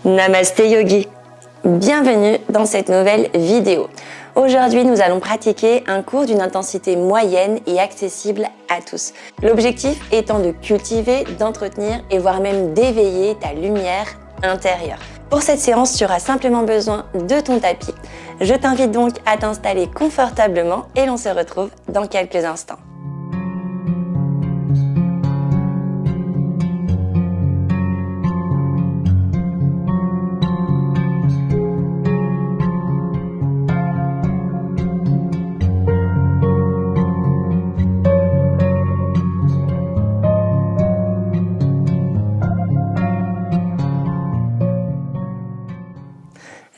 Namasté Yogi, bienvenue dans cette nouvelle vidéo. Aujourd'hui, nous allons pratiquer un cours d'une intensité moyenne et accessible à tous. L'objectif étant de cultiver, d'entretenir et voire même d'éveiller ta lumière intérieure. Pour cette séance, tu auras simplement besoin de ton tapis. Je t'invite donc à t'installer confortablement et l'on se retrouve dans quelques instants.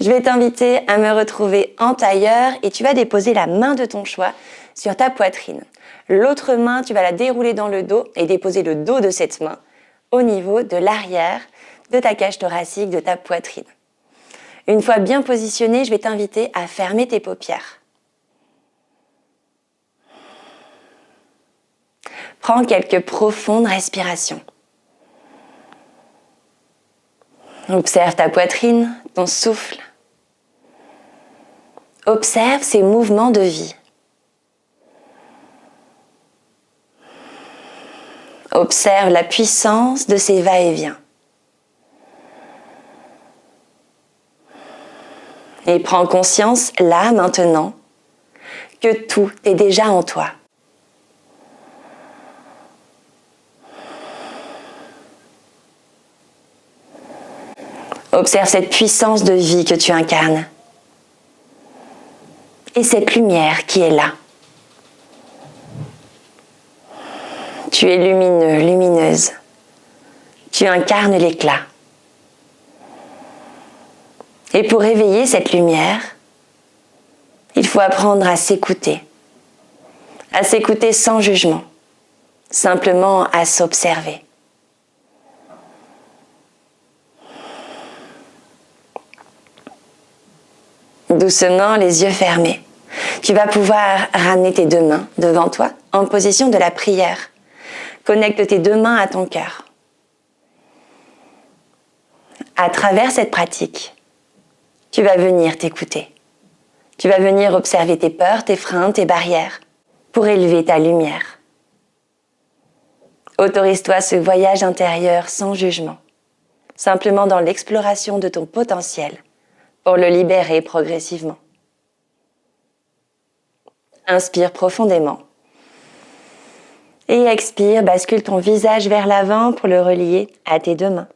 Je vais t'inviter à me retrouver en tailleur et tu vas déposer la main de ton choix sur ta poitrine. L'autre main, tu vas la dérouler dans le dos et déposer le dos de cette main au niveau de l'arrière de ta cage thoracique, de ta poitrine. Une fois bien positionné, je vais t'inviter à fermer tes paupières. Prends quelques profondes respirations. Observe ta poitrine, ton souffle. Observe ces mouvements de vie. Observe la puissance de ces va-et-vient. Et prends conscience, là, maintenant, que tout est déjà en toi. Observe cette puissance de vie que tu incarnes. Et cette lumière qui est là. Tu es lumineux, lumineuse. Tu incarnes l'éclat. Et pour éveiller cette lumière, il faut apprendre à s'écouter sans jugement, simplement à s'observer. Doucement, les yeux fermés, tu vas pouvoir ramener tes deux mains devant toi en position de la prière. Connecte tes deux mains à ton cœur. À travers cette pratique, tu vas venir t'écouter. Tu vas venir observer tes peurs, tes freins, tes barrières pour élever ta lumière. Autorise-toi ce voyage intérieur sans jugement, simplement dans l'exploration de ton potentiel pour le libérer progressivement. Inspire profondément. Et expire, bascule ton visage vers l'avant pour le relier à tes deux mains.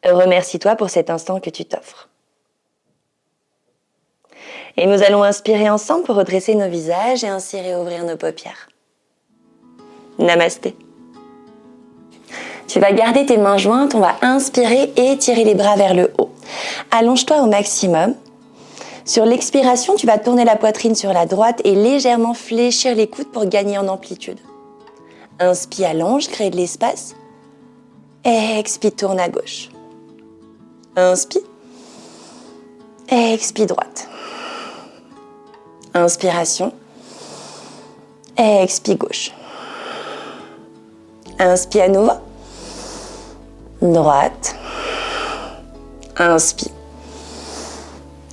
Remercie-toi pour cet instant que tu t'offres. Et nous allons inspirer ensemble pour redresser nos visages et ainsi réouvrir nos paupières. Namasté. Tu vas garder tes mains jointes, on va inspirer et tirer les bras vers le haut. Allonge-toi au maximum. Sur l'expiration, tu vas tourner la poitrine sur la droite et légèrement fléchir les coudes pour gagner en amplitude. Inspire, allonge, crée de l'espace. Expire, tourne à gauche. Inspire. Expire, droite. Inspiration. Expire, gauche. Inspire à nouveau. Droite. Inspire.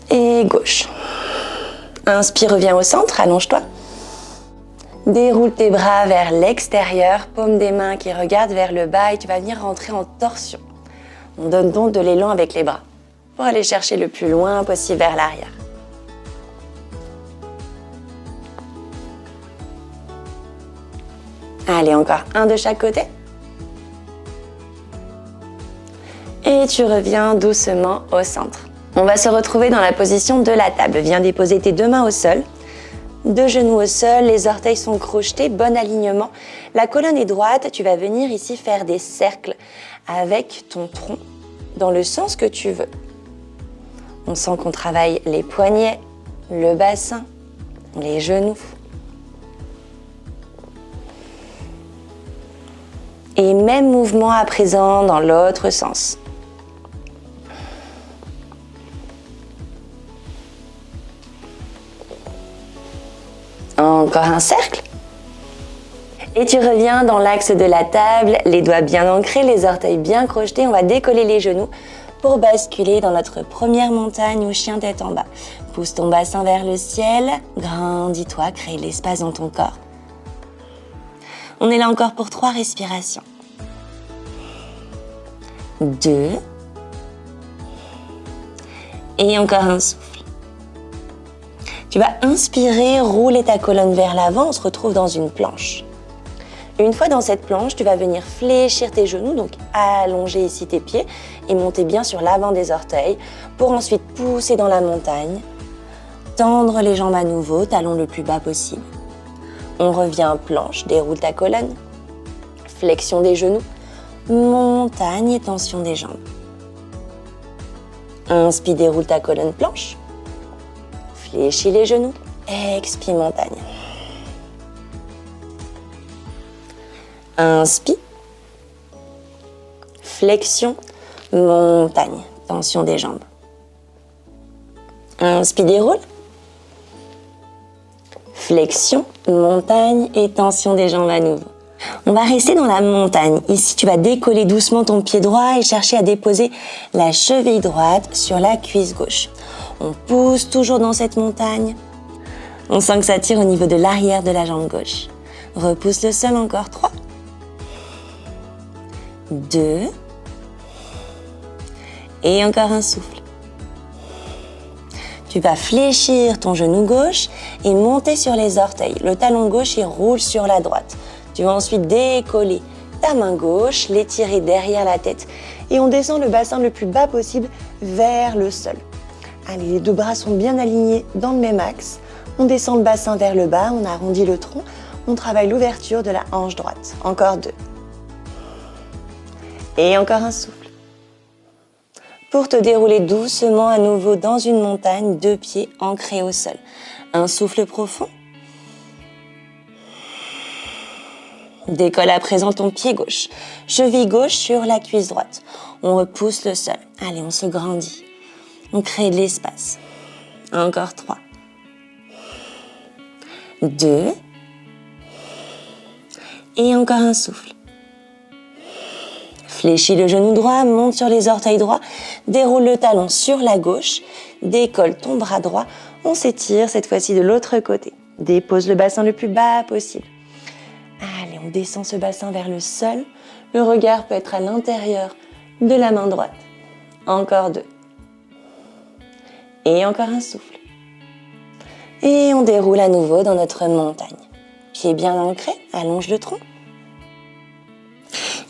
Et gauche. Inspire, reviens au centre, allonge-toi. Déroule tes bras vers l'extérieur, paume des mains qui regardent vers le bas et tu vas venir rentrer en torsion. On donne donc de l'élan avec les bras pour aller chercher le plus loin possible vers l'arrière. Allez, encore un de chaque côté. Et tu reviens doucement au centre. On va se retrouver dans la position de la table. Viens déposer tes deux mains au sol. Deux genoux au sol, les orteils sont crochetés, bon alignement. La colonne est droite, tu vas venir ici faire des cercles avec ton tronc dans le sens que tu veux. On sent qu'on travaille les poignets, le bassin, les genoux. Et même mouvement à présent dans l'autre sens. Encore un cercle. Et tu reviens dans l'axe de la table, les doigts bien ancrés, les orteils bien crochetés. On va décoller les genoux pour basculer dans notre première montagne ou chien tête en bas. Pousse ton bassin vers le ciel, grandis-toi, crée de l'espace dans ton corps. On est là encore pour 3 respirations. 2. Et encore un souffle. Tu vas inspirer, rouler ta colonne vers l'avant, on se retrouve dans une planche. Une fois dans cette planche, tu vas venir fléchir tes genoux, donc allonger ici tes pieds et monter bien sur l'avant des orteils pour ensuite pousser dans la montagne, tendre les jambes à nouveau, talon le plus bas possible. On revient en planche, déroule ta colonne, flexion des genoux, montagne et tension des jambes. Inspire, déroule ta colonne planche, fléchis les genoux, expire montagne. Inspire, flexion, montagne, tension des jambes. Inspire, déroule, flexion, montagne et tension des jambes à nouveau. On va rester dans la montagne. Ici, tu vas décoller doucement ton pied droit et chercher à déposer la cheville droite sur la cuisse gauche. On pousse toujours dans cette montagne. On sent que ça tire au niveau de l'arrière de la jambe gauche. Repousse le sol encore 3. 2. Et encore un souffle. Tu vas fléchir ton genou gauche et monter sur les orteils. Le talon gauche, il roule sur la droite. Tu vas ensuite décoller ta main gauche, l'étirer derrière la tête et on descend le bassin le plus bas possible vers le sol. Allez, les 2 bras sont bien alignés dans le même axe. On descend le bassin vers le bas, on arrondit le tronc, on travaille l'ouverture de la hanche droite. Encore 2. Et encore un souffle. Pour te dérouler doucement à nouveau dans une montagne, 2 pieds ancrés au sol. Un souffle profond. Décolle à présent ton pied gauche. Cheville gauche sur la cuisse droite. On repousse le sol. Allez, on se grandit. On crée de l'espace. Encore 3. 2. Et encore un souffle. Fléchis le genou droit, monte sur les orteils droits, déroule le talon sur la gauche, décolle ton bras droit, on s'étire cette fois-ci de l'autre côté. Dépose le bassin le plus bas possible. Allez, on descend ce bassin vers le sol, le regard peut être à l'intérieur de la main droite. Encore 2. Et encore un souffle. Et on déroule à nouveau dans notre montagne. Pied bien ancré, allonge le tronc.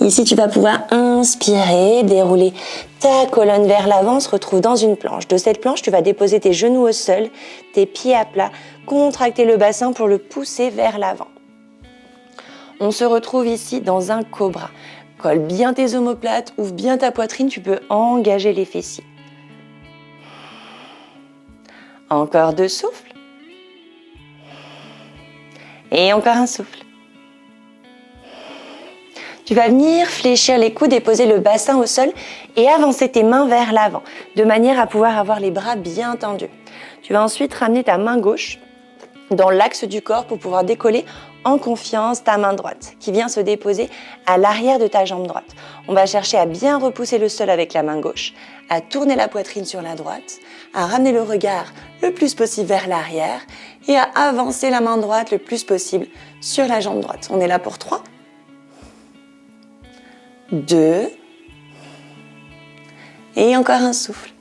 Ici, tu vas pouvoir inspirer, dérouler ta colonne vers l'avant, on se retrouve dans une planche. De cette planche, tu vas déposer tes genoux au sol, tes pieds à plat, contracter le bassin pour le pousser vers l'avant. On se retrouve ici dans un cobra. Colle bien tes omoplates, ouvre bien ta poitrine, tu peux engager les fessiers. Encore 2 souffles. Et encore un souffle. Tu vas venir fléchir les coudes, déposer le bassin au sol et avancer tes mains vers l'avant, de manière à pouvoir avoir les bras bien tendus. Tu vas ensuite ramener ta main gauche dans l'axe du corps pour pouvoir décoller en confiance ta main droite, qui vient se déposer à l'arrière de ta jambe droite. On va chercher à bien repousser le sol avec la main gauche, à tourner la poitrine sur la droite, à ramener le regard le plus possible vers l'arrière et à avancer la main droite le plus possible sur la jambe droite. On est là pour 3. 2. Et encore un souffle.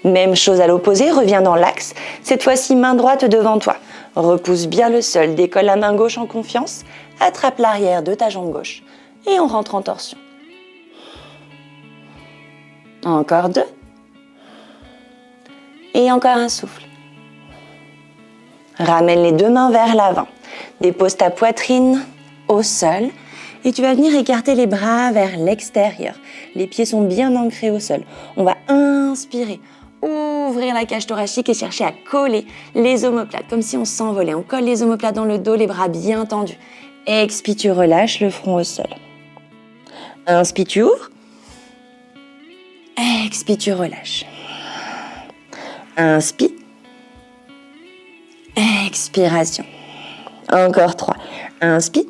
Même chose à l'opposé, reviens dans l'axe. Cette fois-ci, main droite devant toi. Repousse bien le sol, décolle la main gauche en confiance, attrape l'arrière de ta jambe gauche et on rentre en torsion. Encore 2. Et encore un souffle. Ramène les 2 mains vers l'avant. Dépose ta poitrine au sol. Et tu vas venir écarter les bras vers l'extérieur. Les pieds sont bien ancrés au sol. On va inspirer, ouvrir la cage thoracique et chercher à coller les omoplates, comme si on s'envolait. On colle les omoplates dans le dos, les bras bien tendus. Expire, tu relâches le front au sol. Inspire, tu ouvres. Expire, tu relâches. Inspire. Expiration. Encore 3. Inspire.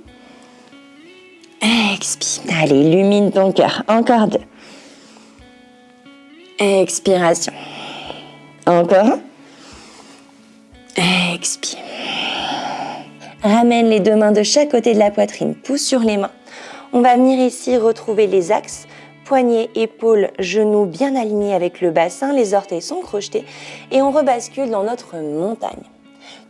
Expire. Allez, illumine ton cœur. Encore 2. Expiration. Encore. Expire. Ramène les deux mains de chaque côté de la poitrine, pousse sur les mains. On va venir ici retrouver les axes, poignets, épaules, genoux bien alignés avec le bassin, les orteils sont crochetés et on rebascule dans notre montagne.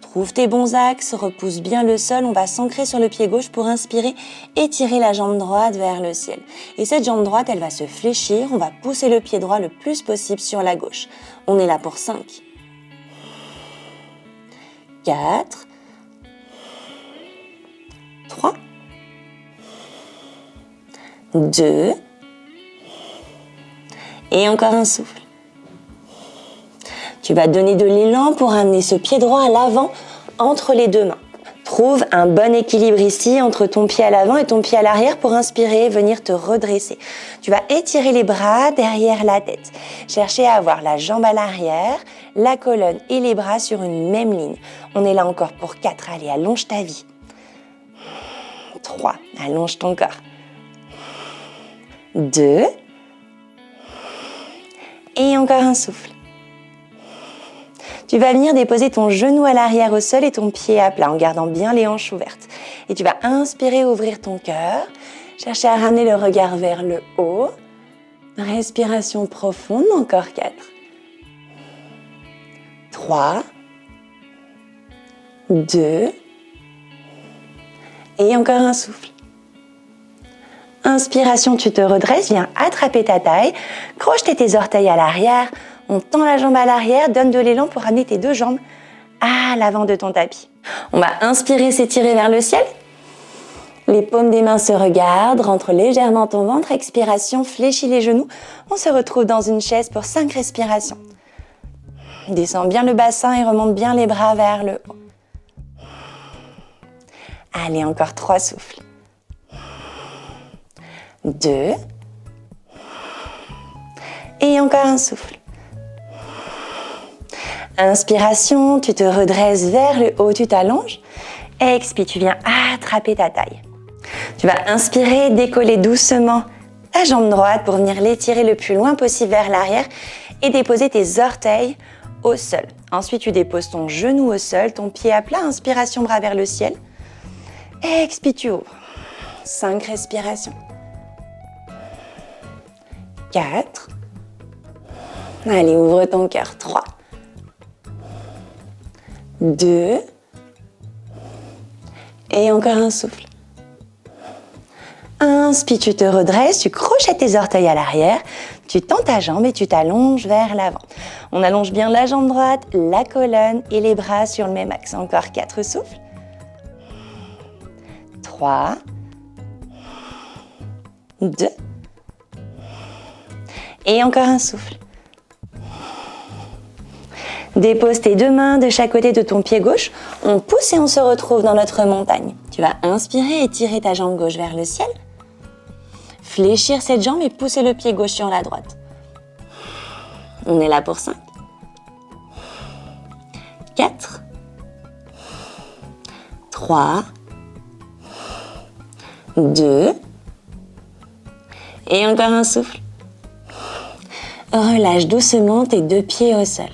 Trouve tes bons axes, repousse bien le sol, on va s'ancrer sur le pied gauche pour inspirer, étirer la jambe droite vers le ciel. Et cette jambe droite, elle va se fléchir, on va pousser le pied droit le plus possible sur la gauche. On est là pour 5, 4, 3, 2, et encore un souffle. Tu vas donner de l'élan pour amener ce pied droit à l'avant entre les deux mains. Trouve un bon équilibre ici entre ton pied à l'avant et ton pied à l'arrière pour inspirer et venir te redresser. Tu vas étirer les bras derrière la tête. Chercher à avoir la jambe à l'arrière, la colonne et les bras sur une même ligne. On est là encore pour 4. Allez, allonge ta vie. 3. Allonge ton corps. 2. Et encore un souffle. Tu vas venir déposer ton genou à l'arrière au sol et ton pied à plat en gardant bien les hanches ouvertes. Et tu vas inspirer, ouvrir ton cœur. Chercher à ramener le regard vers le haut. Respiration profonde, encore 4. 3. 2. Et encore un souffle. Inspiration, tu te redresses, viens attraper ta taille, crocheter tes orteils à l'arrière, on tend la jambe à l'arrière, donne de l'élan pour amener tes deux jambes à l'avant de ton tapis. On va inspirer, s'étirer vers le ciel. Les paumes des mains se regardent, rentre légèrement ton ventre, expiration, fléchis les genoux. On se retrouve dans une chaise pour 5 respirations. Descends bien le bassin et remonte bien les bras vers le haut. Allez, encore 3 souffles. 2. Et encore un souffle. Inspiration, tu te redresses vers le haut, tu t'allonges. Expire, tu viens attraper ta taille. Tu vas inspirer, décoller doucement ta jambe droite pour venir l'étirer le plus loin possible vers l'arrière et déposer tes orteils au sol. Ensuite, tu déposes ton genou au sol, ton pied à plat, inspiration, bras vers le ciel. Expire, tu ouvres. 5 respirations. 4. Allez, ouvre ton cœur. 3. 2. Et encore un souffle. Inspire, tu te redresses, tu crochettes tes orteils à l'arrière, tu tends ta jambe et tu t'allonges vers l'avant. On allonge bien la jambe droite, la colonne et les bras sur le même axe. Encore 4 souffles. 3. 2. Et encore un souffle. Dépose tes deux mains de chaque côté de ton pied gauche. On pousse et on se retrouve dans notre montagne. Tu vas inspirer, étirer ta jambe gauche vers le ciel. Fléchir cette jambe et pousser le pied gauche sur la droite. On est là pour 5. 4. 3. 2. Et encore un souffle. Relâche doucement tes deux pieds au sol.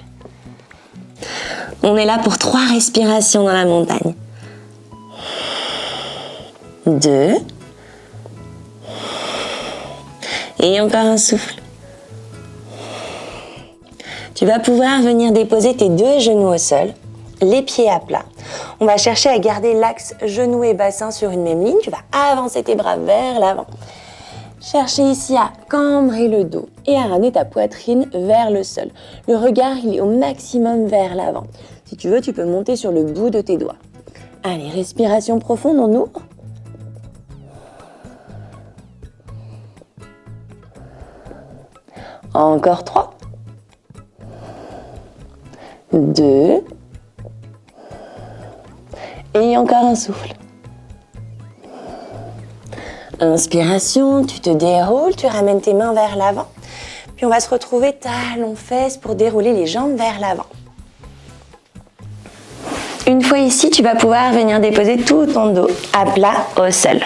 On est là pour 3 respirations dans la montagne. 2. Et encore un souffle. Tu vas pouvoir venir déposer tes deux genoux au sol, les pieds à plat. On va chercher à garder l'axe genou et bassin sur une même ligne. Tu vas avancer tes bras vers l'avant. Cherchez ici à cambrer le dos et à ramener ta poitrine vers le sol. Le regard, il est au maximum vers l'avant. Si tu veux, tu peux monter sur le bout de tes doigts. Allez, respiration profonde, on ouvre. Encore 3. 2. Et encore un souffle. Inspiration, tu te déroules, tu ramènes tes mains vers l'avant. Puis on va se retrouver talons-fesses pour dérouler les jambes vers l'avant. Une fois ici, tu vas pouvoir venir déposer tout ton dos à plat au sol.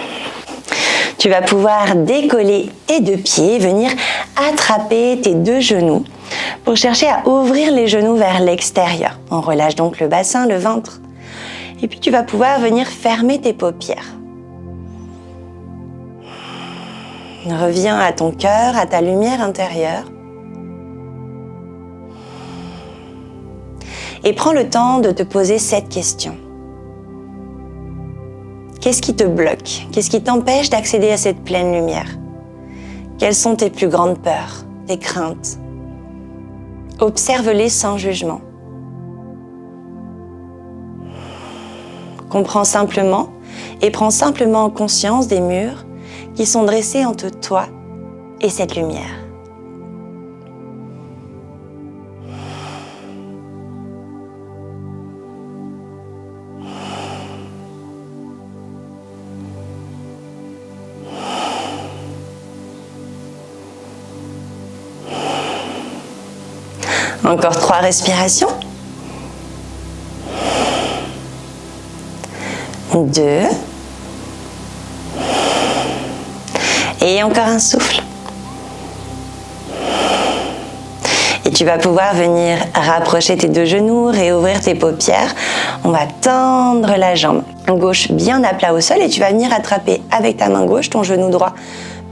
Tu vas pouvoir décoller tes deux pieds, venir attraper tes deux genoux. pour chercher à ouvrir les genoux vers l'extérieur. On relâche donc le bassin, le ventre. Et puis tu vas pouvoir venir fermer tes paupières. Reviens à ton cœur, à ta lumière intérieure. Et prends le temps de te poser cette question. Qu'est-ce qui te bloque? Qu'est-ce qui t'empêche d'accéder à cette pleine lumière? Quelles sont tes plus grandes peurs, tes craintes? Observe-les sans jugement. Comprends simplement et prends simplement conscience des murs qui sont dressés entre toi et cette lumière. Encore 3 respirations. 2. Et encore un souffle. Et tu vas pouvoir venir rapprocher tes 2 genoux, réouvrir tes paupières. On va tendre la jambe gauche bien à plat au sol et tu vas venir attraper avec ta main gauche ton genou droit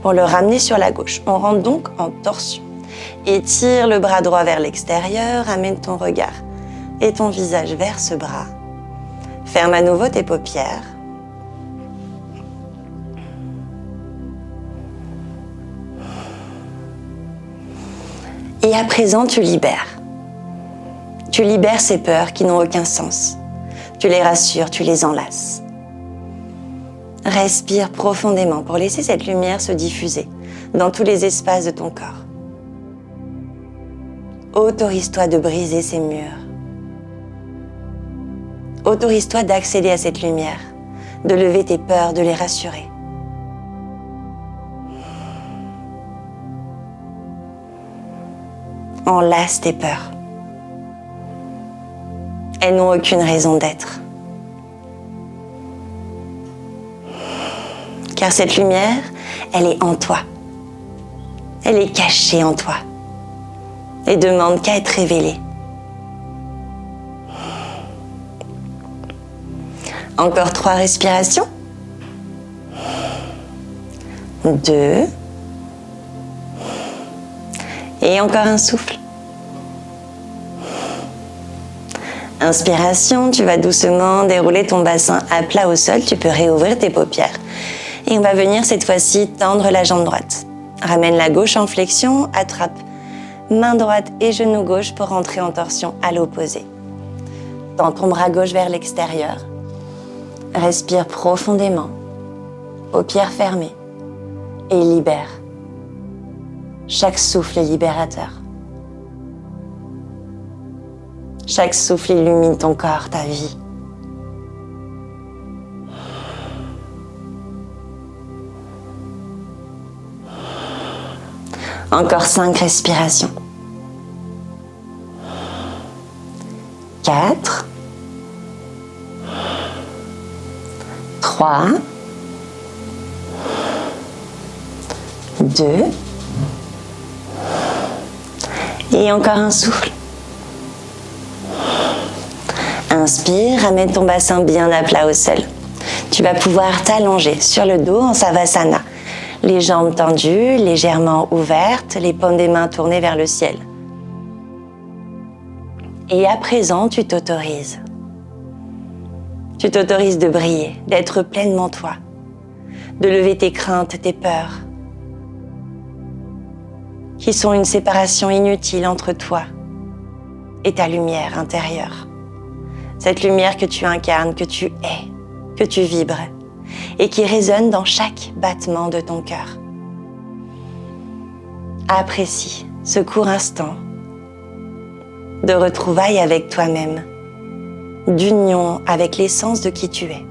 pour le ramener sur la gauche. On rentre donc en torsion. Étire le bras droit vers l'extérieur, amène ton regard et ton visage vers ce bras. Ferme à nouveau tes paupières. Et à présent, tu libères. Tu libères ces peurs qui n'ont aucun sens. Tu les rassures, tu les enlaces. Respire profondément pour laisser cette lumière se diffuser dans tous les espaces de ton corps. Autorise-toi de briser ces murs. Autorise-toi d'accéder à cette lumière, de lever tes peurs, de les rassurer. Enlace tes peurs. Elles n'ont aucune raison d'être. Car cette lumière, elle est en toi. Elle est cachée en toi. Et demande qu'à être révélée. Encore 3 respirations. 2. Et encore un souffle. Inspiration, tu vas doucement dérouler ton bassin à plat au sol. Tu peux réouvrir tes paupières. Et on va venir cette fois-ci tendre la jambe droite. Ramène la gauche en flexion, attrape main droite et genou gauche pour rentrer en torsion à l'opposé. Tends ton bras gauche vers l'extérieur. Respire profondément, paupières fermées et libère. Chaque souffle est libérateur. Chaque souffle illumine ton corps, ta vie. Encore 5 respirations. 4. 3. 2. Et encore un souffle. Inspire, ramène ton bassin bien à plat au sol. Tu vas pouvoir t'allonger sur le dos en Savasana. Les jambes tendues, légèrement ouvertes, les paumes des mains tournées vers le ciel. Et à présent, tu t'autorises. Tu t'autorises de briller, d'être pleinement toi, de lever tes craintes, tes peurs, qui sont une séparation inutile entre toi et ta lumière intérieure. Cette lumière que tu incarnes, que tu es, que tu vibres et qui résonne dans chaque battement de ton cœur. Apprécie ce court instant de retrouvailles avec toi-même, d'union avec l'essence de qui tu es.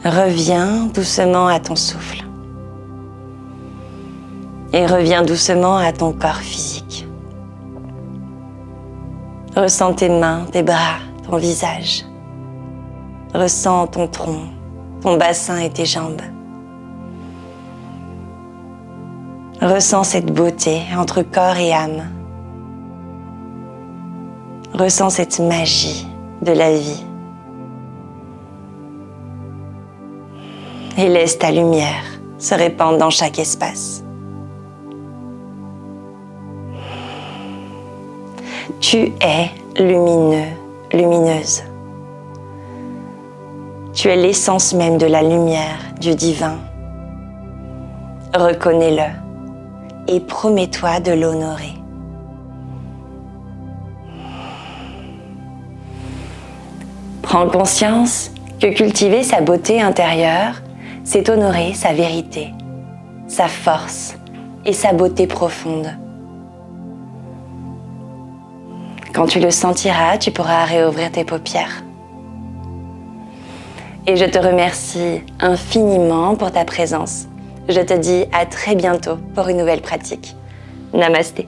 Reviens doucement à ton souffle. Et reviens doucement à ton corps physique. Ressens tes mains, tes bras, ton visage. Ressens ton tronc, ton bassin et tes jambes. Ressens cette beauté entre corps et âme. Ressens cette magie de la vie. Et laisse ta lumière se répandre dans chaque espace. Tu es lumineux, lumineuse. Tu es l'essence même de la lumière, du divin. Reconnais-le et promets-toi de l'honorer. Prends conscience que cultiver sa beauté intérieure, c'est honorer sa vérité, sa force et sa beauté profonde. Quand tu le sentiras, tu pourras réouvrir tes paupières. Et je te remercie infiniment pour ta présence. Je te dis à très bientôt pour une nouvelle pratique. Namasté.